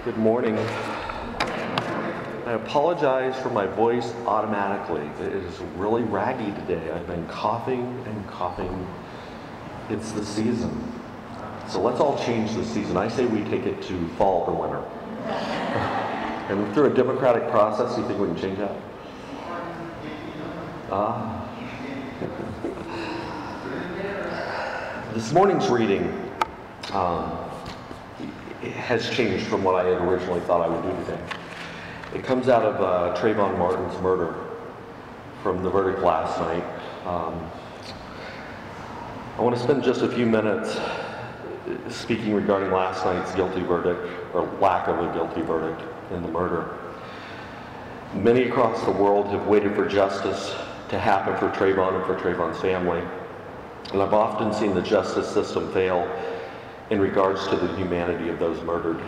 Good morning. I apologize for my voice automatically. It is really raggy today. I've been coughing and coughing. It's the season. So let's all change the season. I say we take it to fall or winter. And through a democratic process, you think we can change that? This morning's reading has changed from what I had originally thought I would do today. It comes out of Trayvon Martin's murder from the verdict last night. I want to spend just a few minutes speaking regarding last night's guilty verdict, or lack of a guilty verdict in the murder. Many across the world have waited for justice to happen for Trayvon and for Trayvon's family. And I've often seen the justice system fail in regards to the humanity of those murdered.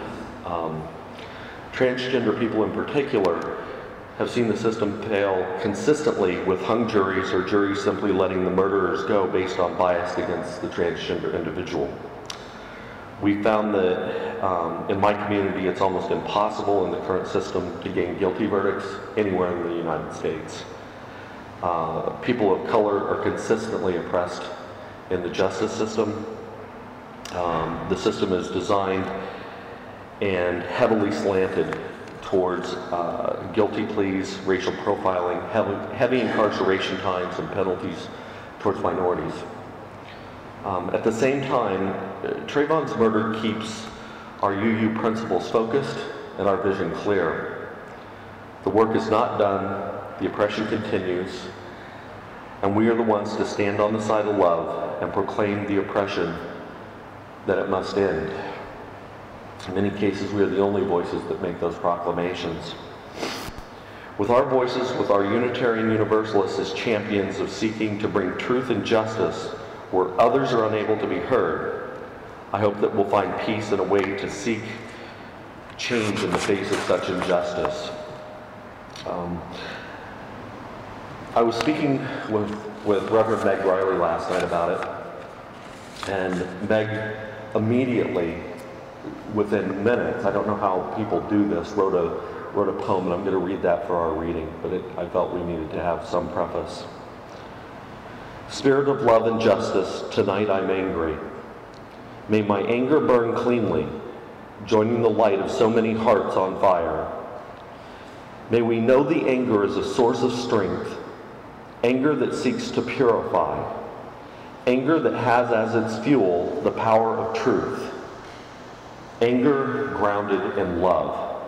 Transgender people in particular have seen the system fail consistently with hung juries or juries simply letting the murderers go based on bias against the transgender individual. We found that in my community it's almost impossible in the current system to gain guilty verdicts anywhere in the United States. People of color are consistently oppressed in the justice system. The system is designed and heavily slanted towards guilty pleas, racial profiling, heavy incarceration times and penalties towards minorities. At the same time, Trayvon's murder keeps our UU principles focused and our vision clear. The work is not done, the oppression continues, and we are the ones to stand on the side of love and proclaim the oppression that it must end. In many cases, we are the only voices that make those proclamations. With our voices, with our Unitarian Universalists as champions of seeking to bring truth and justice where others are unable to be heard, I hope that we'll find peace and a way to seek change in the face of such injustice. I was speaking with Reverend Meg Riley last night about it, and Meg immediately, within minutes, I don't know how people do this, wrote a poem, and I'm going to read that for our reading, but I felt we needed to have some preface. Spirit of love and justice, tonight I'm angry. May my anger burn cleanly, joining the light of so many hearts on fire. May we know the anger as a source of strength, anger that seeks to purify, anger that has as its fuel the power of truth, anger grounded in love.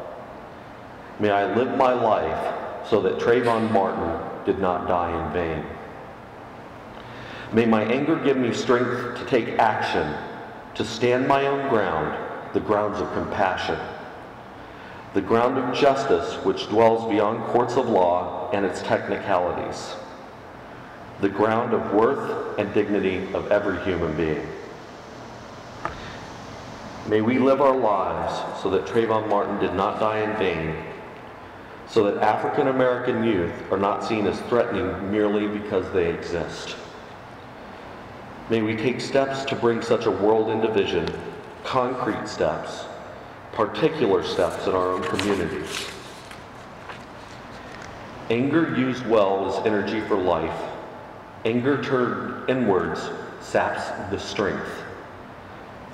May I live my life so that Trayvon Martin did not die in vain. May my anger give me strength to take action, to stand my own ground, the grounds of compassion, the ground of justice which dwells beyond courts of law and its technicalities, the ground of worth and dignity of every human being. May we live our lives so that Trayvon Martin did not die in vain, so that African American youth are not seen as threatening merely because they exist. May we take steps to bring such a world into vision, concrete steps, particular steps in our own communities. Anger used well is energy for life. Anger turned inwards saps the strength.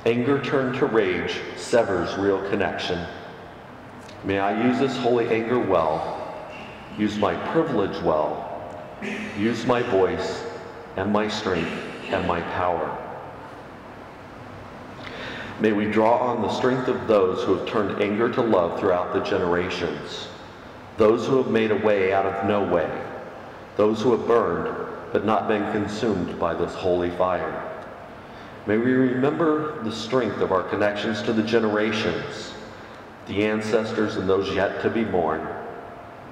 Anger turned to rage severs real connection. May I use this holy anger well, use my privilege well, use my voice and my strength and my power. May we draw on the strength of those who have turned anger to love throughout the generations, those who have made a way out of no way, those who have burned but not been consumed by this holy fire. May we remember the strength of our connections to the generations, the ancestors and those yet to be born,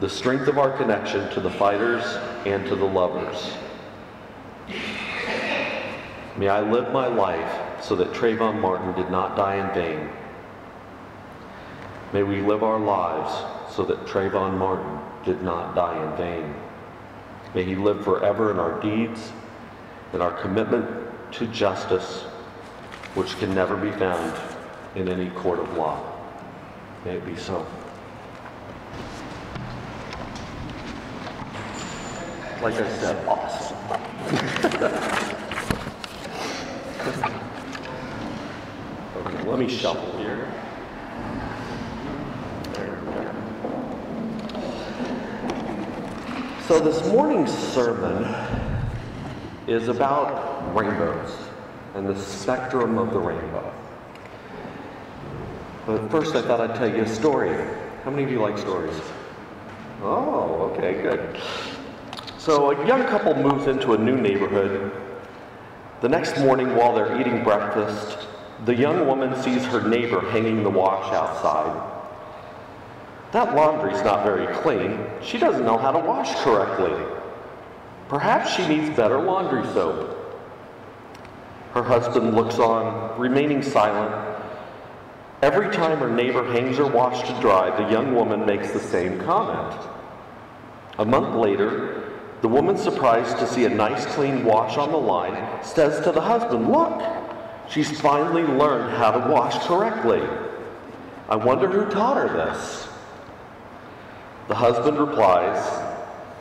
the strength of our connection to the fighters and to the lovers. May I live my life so that Trayvon Martin did not die in vain. May we live our lives so that Trayvon Martin did not die in vain. May he live forever in our deeds, in our commitment to justice, which can never be found in any court of law. May it be so. Like I said, awesome. Okay, let me shuffle here. There we go. So this morning's sermon is about rainbows and the spectrum of the rainbow. But first I thought I'd tell you a story. How many of you like stories? Oh, okay, good. So a young couple moves into a new neighborhood. The next morning while they're eating breakfast, the young woman sees her neighbor hanging the wash outside. That laundry's not very clean. She doesn't know how to wash correctly. Perhaps she needs better laundry soap. Her husband looks on, remaining silent. Every time her neighbor hangs her wash to dry, the young woman makes the same comment. A month later, the woman, surprised to see a nice clean wash on the line, says to the husband, "Look, she's finally learned how to wash correctly. I wonder who taught her this." The husband replies,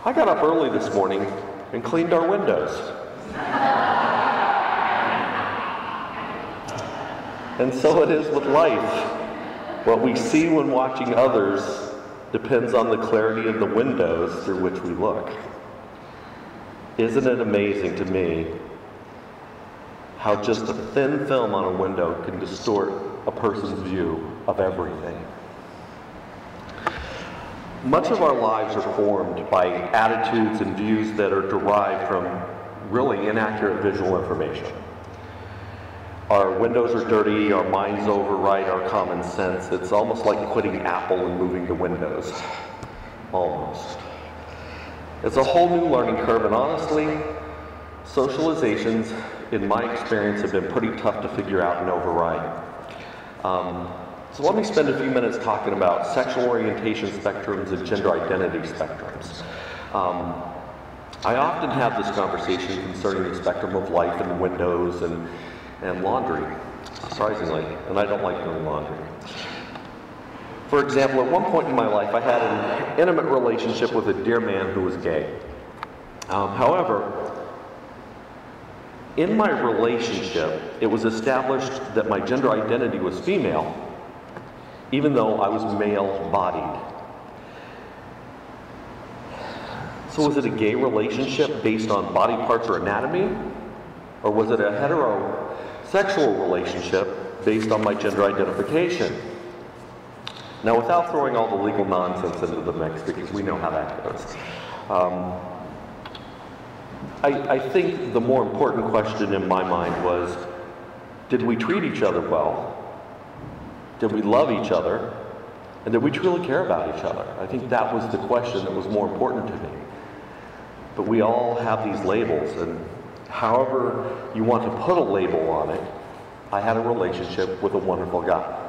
"I got up early this morning and cleaned our windows." And so it is with life. What we see when watching others depends on the clarity of the windows through which we look. Isn't it amazing to me how just a thin film on a window can distort a person's view of everything? Much of our lives are formed by attitudes and views that are derived from really inaccurate visual information. Our windows are dirty, our minds override our common sense. It's almost like quitting Apple and moving to Windows. Almost. It's a whole new learning curve, and honestly, socializations, in my experience, have been pretty tough to figure out and override. So let me spend a few minutes talking about sexual orientation spectrums and gender identity spectrums. I often have this conversation concerning the spectrum of life and windows and laundry, surprisingly, and I don't like doing laundry. For example, at one point in my life, I had an intimate relationship with a dear man who was gay. However, in my relationship, it was established that my gender identity was female, even though I was male-bodied. So was it a gay relationship based on body parts or anatomy? Or was it a heterosexual relationship based on my gender identification? Now, without throwing all the legal nonsense into the mix, because we know how that goes, I think the more important question in my mind was, did we treat each other well? Did we love each other? And did we truly care about each other? I think that was the question that was more important to me. But we all have these labels, and however you want to put a label on it, I had a relationship with a wonderful guy.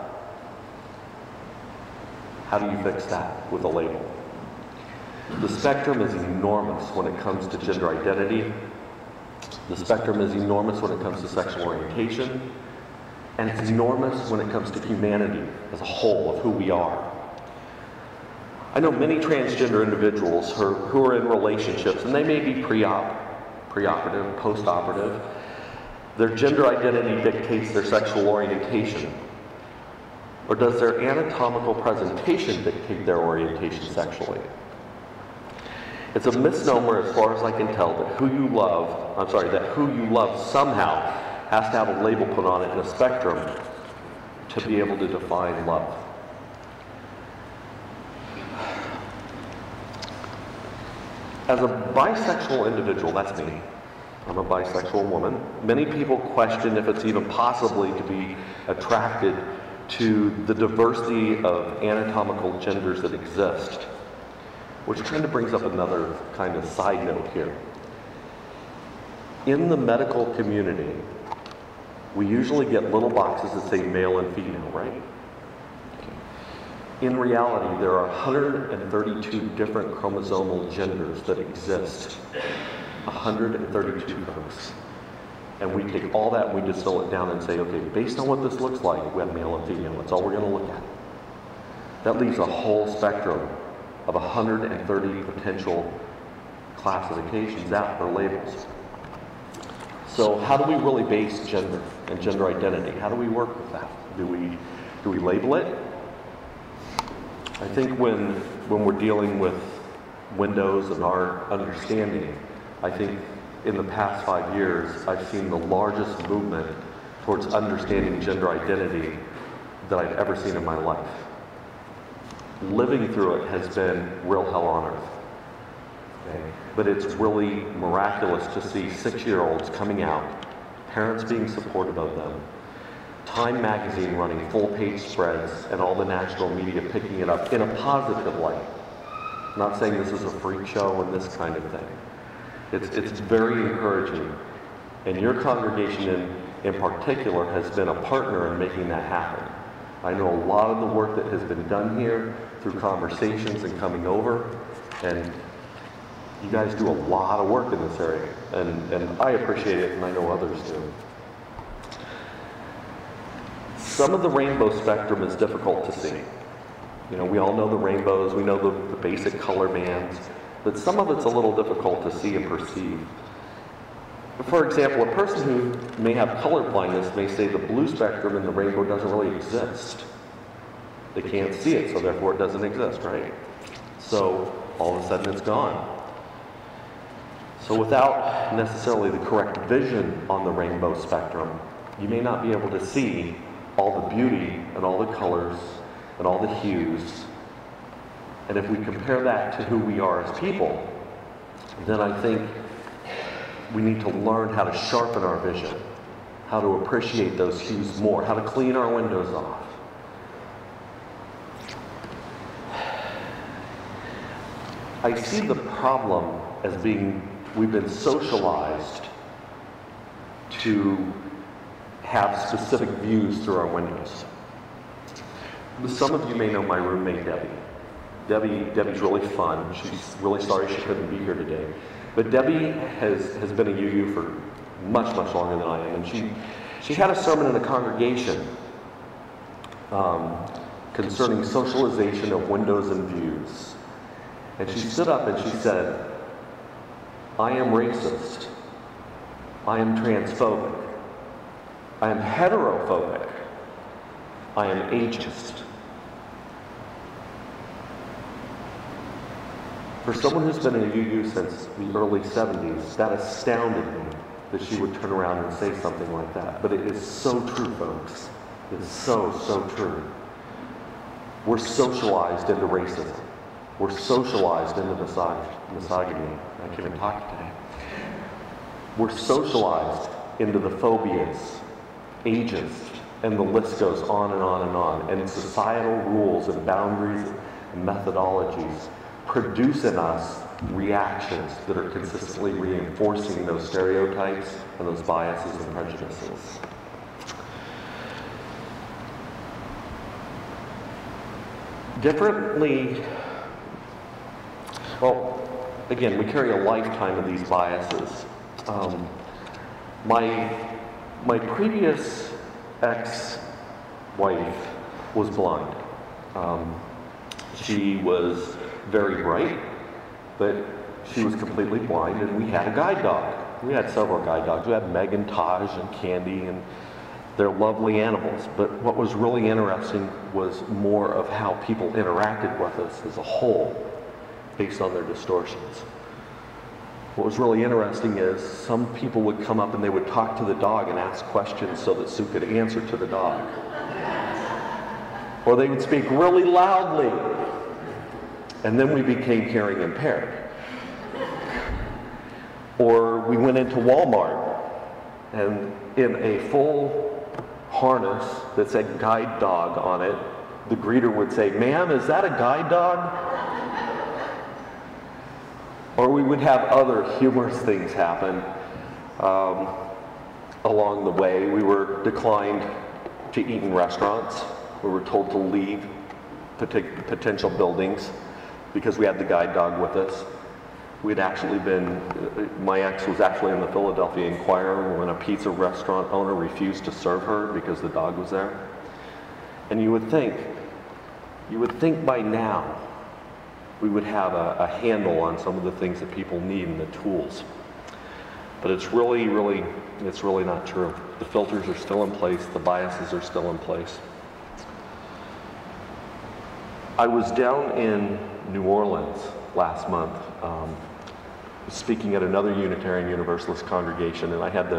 How do you fix that with a label? The spectrum is enormous when it comes to gender identity. The spectrum is enormous when it comes to sexual orientation. And it's enormous when it comes to humanity as a whole of who we are. I know many transgender individuals who are in relationships, and they may be preoperative, post-operative. Their gender identity dictates their sexual orientation. Or does their anatomical presentation dictate their orientation sexually? It's a misnomer as far as I can tell that who you love somehow has to have a label put on it in a spectrum to be able to define love. As a bisexual individual, that's me. I'm a bisexual woman. Many people question if it's even possibly to be attracted to the diversity of anatomical genders that exist, which kind of brings up another kind of side note here. In the medical community, we usually get little boxes that say male and female, right? In reality, there are 132 different chromosomal genders that exist. 132 folks. And we take all that and we distill it down and say, okay, based on what this looks like, we have male and female. That's all we're going to look at. That leaves a whole spectrum of 130 potential classifications out or labels. So how do we really base gender and gender identity? How do we work with that? Do we label it? I think when we're dealing with windows and our understanding, I think in the past 5 years, I've seen the largest movement towards understanding gender identity that I've ever seen in my life. Living through it has been real hell on earth. Okay? But it's really miraculous to see 6-year-olds coming out, parents being supportive of them, Time magazine running full-page spreads, and all the national media picking it up in a positive light. I'm not saying this is a freak show and this kind of thing. It's very encouraging. And your congregation in particular has been a partner in making that happen. I know a lot of the work that has been done here through conversations and coming over, and you guys do a lot of work in this area, and I appreciate it, and I know others do. Some of the rainbow spectrum is difficult to see. You know, we all know the rainbows, we know the basic color bands, but some of it's a little difficult to see and perceive. For example, a person who may have color blindness may say the blue spectrum in the rainbow doesn't really exist. They can't see it, so therefore it doesn't exist, right? So all of a sudden it's gone. So without necessarily the correct vision on the rainbow spectrum, you may not be able to see all the beauty and all the colors and all the hues. And if we compare that to who we are as people, then I think we need to learn how to sharpen our vision, how to appreciate those hues more, how to clean our windows off. I see the problem as being, we've been socialized to have specific views through our windows. Some of you may know my roommate, Debbie. Debbie's really fun. She's really sorry she couldn't be here today. But Debbie has been a UU for much, much longer than I am. And she had a sermon in a congregation concerning socialization of windows and views. And she stood up and she said, I am racist. I am transphobic. I am heterophobic. I am ageist. For someone who's been in a UU since the early 70s, that astounded me that she would turn around and say something like that. But it is so true, folks. It's so, so true. We're socialized into racism. We're socialized into misogyny. I can't even talk today. We're socialized into the phobias, ageist, and the list goes on and on and on. And societal rules and boundaries and methodologies produce in us reactions that are consistently reinforcing those stereotypes and those biases and prejudices. Differently, well, again, we carry a lifetime of these biases. My previous ex-wife was blind. She was very bright, but she was completely blind, and we had a guide dog. We had several guide dogs. We had Meg and Taj and Candy, and they're lovely animals. But what was really interesting was more of how people interacted with us as a whole, based on their distortions. What was really interesting is some people would come up and they would talk to the dog and ask questions so that Sue could answer to the dog. Or they would speak really loudly. And then we became hearing impaired. Or we went into Walmart, and in a full harness that said guide dog on it, the greeter would say, "Ma'am, is that a guide dog?" Or we would have other humorous things happen along the way. We were declined to eat in restaurants. We were told to leave potential buildings because we had the guide dog with us. We'd actually been, my ex was actually in the Philadelphia Inquirer when a pizza restaurant owner refused to serve her because the dog was there. And you would think, You would think by now we would have a handle on some of the things that people need and the tools. But it's really not true. The filters are still in place, the biases are still in place. I was down in New Orleans last month, speaking at another Unitarian Universalist congregation, and I had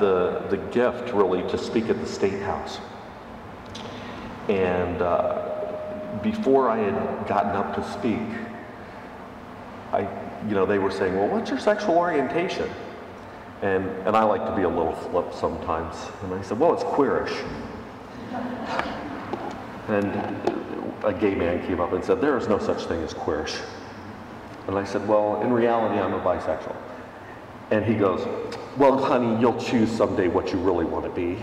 the gift really to speak at the State House. And before I had gotten up to speak, they were saying, well, what's your sexual orientation? And I like to be a little flip sometimes. And I said, well, it's queerish. And a gay man came up and said, there is no such thing as queerish. And I said, well, in reality, I'm a bisexual. And he goes, well, honey, you'll choose someday what you really want to be.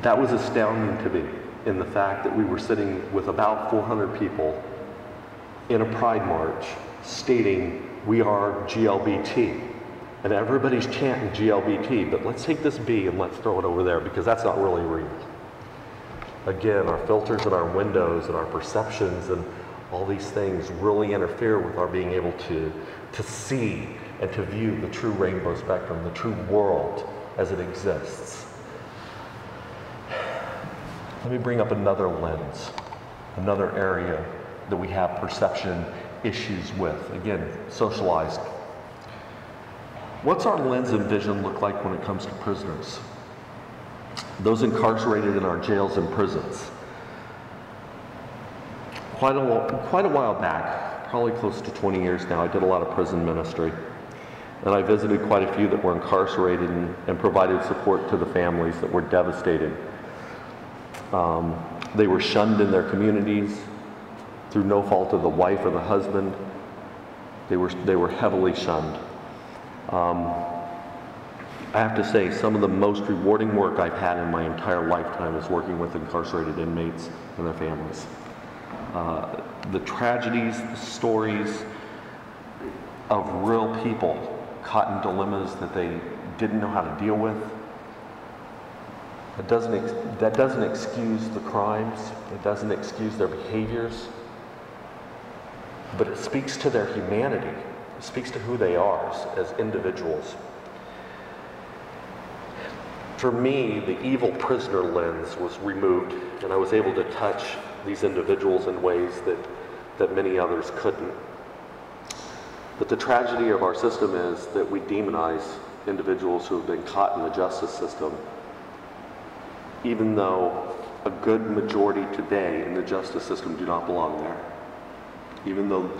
That was astounding to me, in the fact that we were sitting with about 400 people in a pride march stating we are GLBT. And everybody's chanting GLBT, but let's take this B and let's throw it over there, because that's not really real. Again, our filters and our windows and our perceptions and all these things really interfere with our being able to see and to view the true rainbow spectrum, the true world as it exists. Let me bring up another lens, another area that we have perception issues with. Again, socialized. What's our lens and vision look like when it comes to prisoners? Those incarcerated in our jails and prisons. Quite a while back, probably close to 20 years now, I did a lot of prison ministry. And I visited quite a few that were incarcerated and provided support to the families that were devastated. They were shunned in their communities through no fault of the wife or the husband. They were heavily shunned. I have to say, some of the most rewarding work I've had in my entire lifetime is working with incarcerated inmates and their families. The tragedies, the stories of real people caught in dilemmas that they didn't know how to deal with. That doesn't excuse the crimes. It doesn't excuse their behaviors. But it speaks to their humanity. It speaks to who they are as individuals. For me, the evil prisoner lens was removed, and I was able to touch these individuals in ways that many others couldn't. But the tragedy of our system is that we demonize individuals who have been caught in the justice system, even though a good majority today in the justice system do not belong there. Even though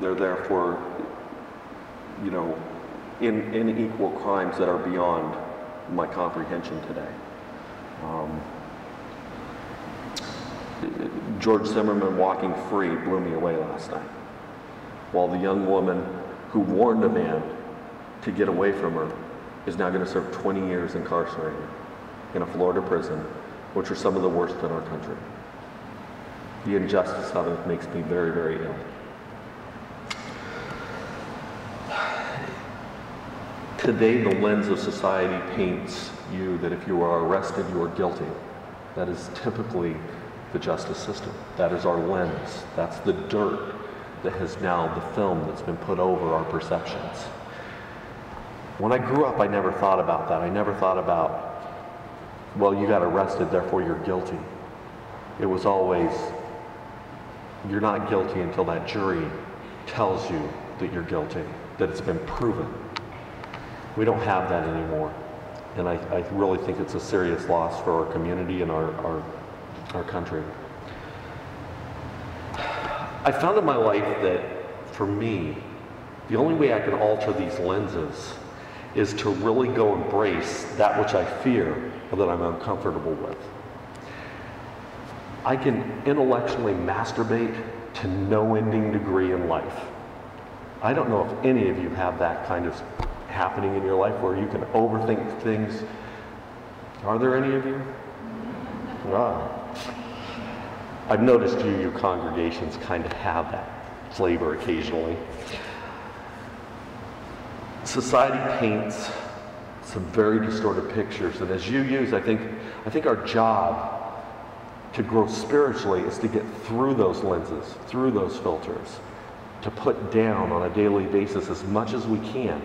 they're there for, unequal crimes that are beyond my comprehension today. George Zimmerman walking free blew me away last night, while the young woman who warned a man to get away from her is now going to serve 20 years incarcerated in a Florida prison, which are some of the worst in our country. The injustice of it makes me very, very ill. Today, the lens of society paints you that if you are arrested, you are guilty. That is typically the justice system. That is our lens. That's the dirt that has now the film that's been put over our perceptions. When I grew up, I never thought about that. I never thought about, well, you got arrested, therefore you're guilty. It was always, you're not guilty until that jury tells you that you're guilty, that it's been proven. We don't have that anymore. And I really think it's a serious loss for our community and our country. I found in my life that, for me, the only way I can alter these lenses is to really go embrace that which I fear or that I'm uncomfortable with. I can intellectually masturbate to no ending degree in life. I don't know if any of you have that kind of happening in your life where you can overthink things. Are there any of you? Ah. I've noticed you congregations kind of have that flavor occasionally. Society paints some very distorted pictures, and as UUs, I think our job to grow spiritually is to get through those lenses, through those filters, to put down on a daily basis as much as we can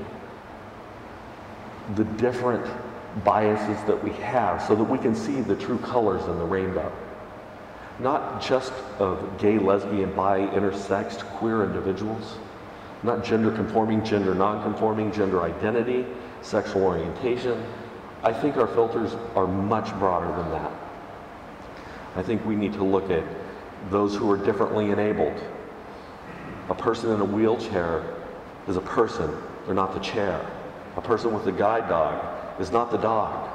the different biases that we have so that we can see the true colors in the rainbow. Not just of gay, lesbian, bi, intersexed, queer individuals, not gender conforming, gender non-conforming, gender identity, sexual orientation. I think our filters are much broader than that. I think we need to look at those who are differently enabled. A person in a wheelchair is a person, they're not the chair. A person with a guide dog is not the dog.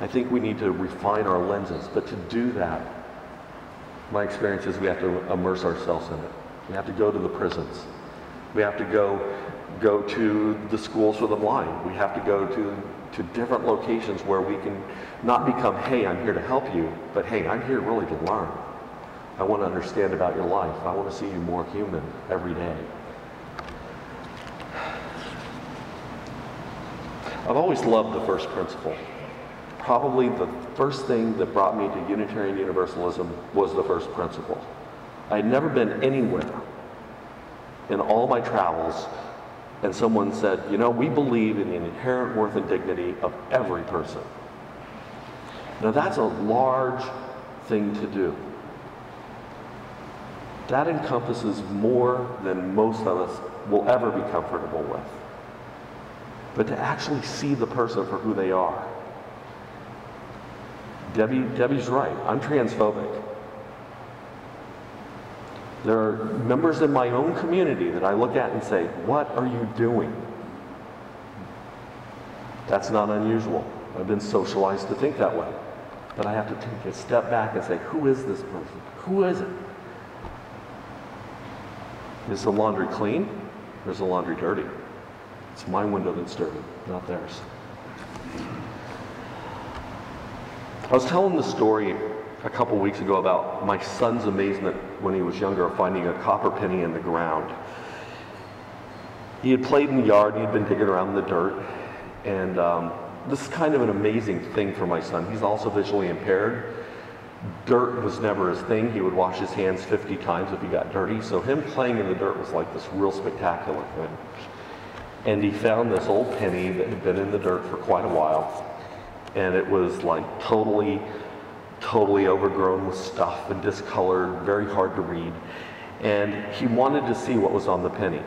I think we need to refine our lenses, but to do that, my experience is we have to immerse ourselves in it. We have to go to the prisons. We have to go to the schools for the blind. We have to go to different locations where we can not become, hey, I'm here to help you, but hey, I'm here really to learn. I want to understand about your life. I want to see you more human every day. I've always loved the first principle. Probably the first thing that brought me to Unitarian Universalism was the first principle. I had never been anywhere in all my travels and someone said, you know, we believe in the inherent worth and dignity of every person. Now that's a large thing to do. That encompasses more than most of us will ever be comfortable with. But to actually see the person for who they are. Debbie's right, I'm transphobic. There are members in my own community that I look at and say, what are you doing? That's not unusual. I've been socialized to think that way. But I have to take a step back and say, who is this person? Who is it? Is the laundry clean or is the laundry dirty? It's my window that's dirty, not theirs. I was telling the story a couple weeks ago about my son's amazement when he was younger of finding a copper penny in the ground. He had played in the yard, he had been digging around in the dirt, and this is kind of an amazing thing for my son. He's also visually impaired. Dirt was never his thing. He would wash his hands 50 times if he got dirty, so him playing in the dirt was like this real spectacular thing. And he found this old penny that had been in the dirt for quite a while, and it was like totally overgrown with stuff and discolored, very hard to read. And he wanted to see what was on the penny.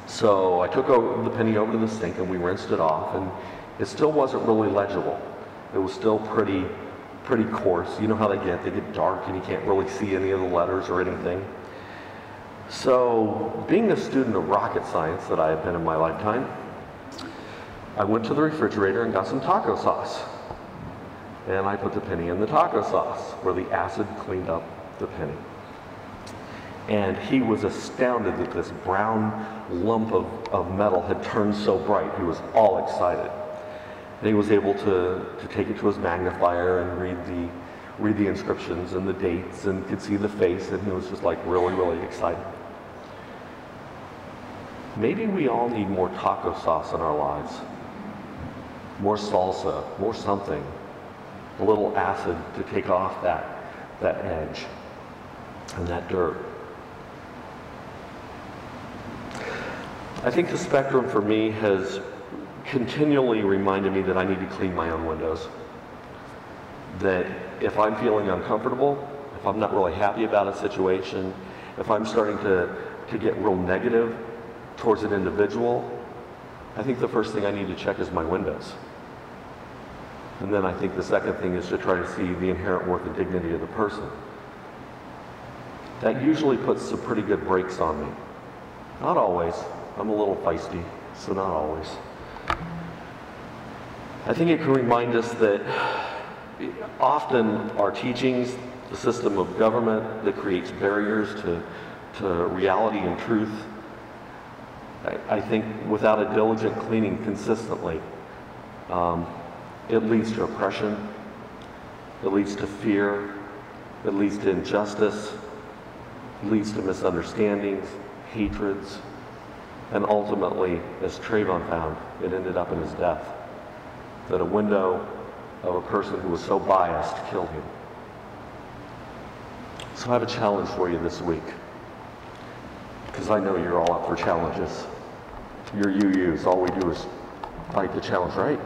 So I took the penny over to the sink and we rinsed it off, and it still wasn't really legible. It was still pretty coarse. You know how they get dark and you can't really see any of the letters or anything. So being a student of rocket science that I have been in my lifetime, I went to the refrigerator and got some taco sauce. And I put the penny in the taco sauce where the acid cleaned up the penny. And he was astounded that this brown lump of metal had turned so bright. He was all excited. And he was able to take it to his magnifier and read the inscriptions and the dates and could see the face, and he was just like really excited. Maybe we all need more taco sauce in our lives. More salsa, more something. A little acid to take off that edge and that dirt. I think the spectrum for me has continually reminded me that I need to clean my own windows. That if I'm feeling uncomfortable, if I'm not really happy about a situation, if I'm starting to get real negative towards an individual, I think the first thing I need to check is my windows. And then I think the second thing is to try to see the inherent worth and dignity of the person. That usually puts some pretty good brakes on me. Not always. I'm a little feisty, so not always. I think it can remind us that often our teachings, the system of government that creates barriers to reality and truth, I think without a diligent cleaning consistently, it leads to oppression, it leads to fear, it leads to injustice, it leads to misunderstandings, hatreds, and ultimately, as Trayvon found, it ended up in his death. That a window of a person who was so biased killed him. So I have a challenge for you this week, because I know you're all up for challenges. You're UUs. All we do is fight the challenge, right?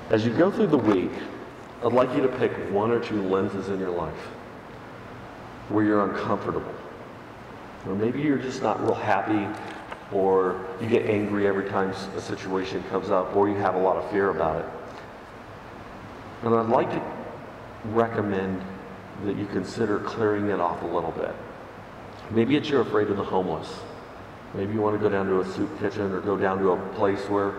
As you go through the week, I'd like you to pick one or two lenses in your life where you're uncomfortable. Or maybe you're just not real happy, or you get angry every time a situation comes up, or you have a lot of fear about it. And I'd like to recommend that you consider clearing it off a little bit. Maybe it's you're afraid of the homeless. Maybe you want to go down to a soup kitchen or go down to a place where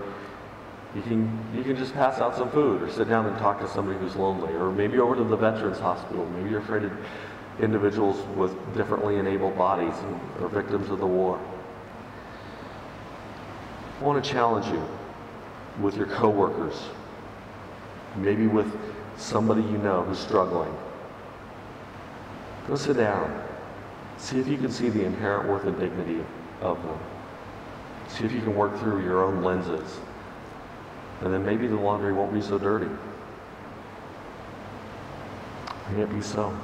you can just pass out some food or sit down and talk to somebody who's lonely. Or maybe over to the Veterans Hospital. Maybe you're afraid of individuals with differently enabled bodies or victims of the war. I want to challenge you with your coworkers, maybe with somebody you know who's struggling. Go sit down. See if you can see the inherent worth and dignity of them. See if you can work through your own lenses. And then maybe the laundry won't be so dirty. May it be so.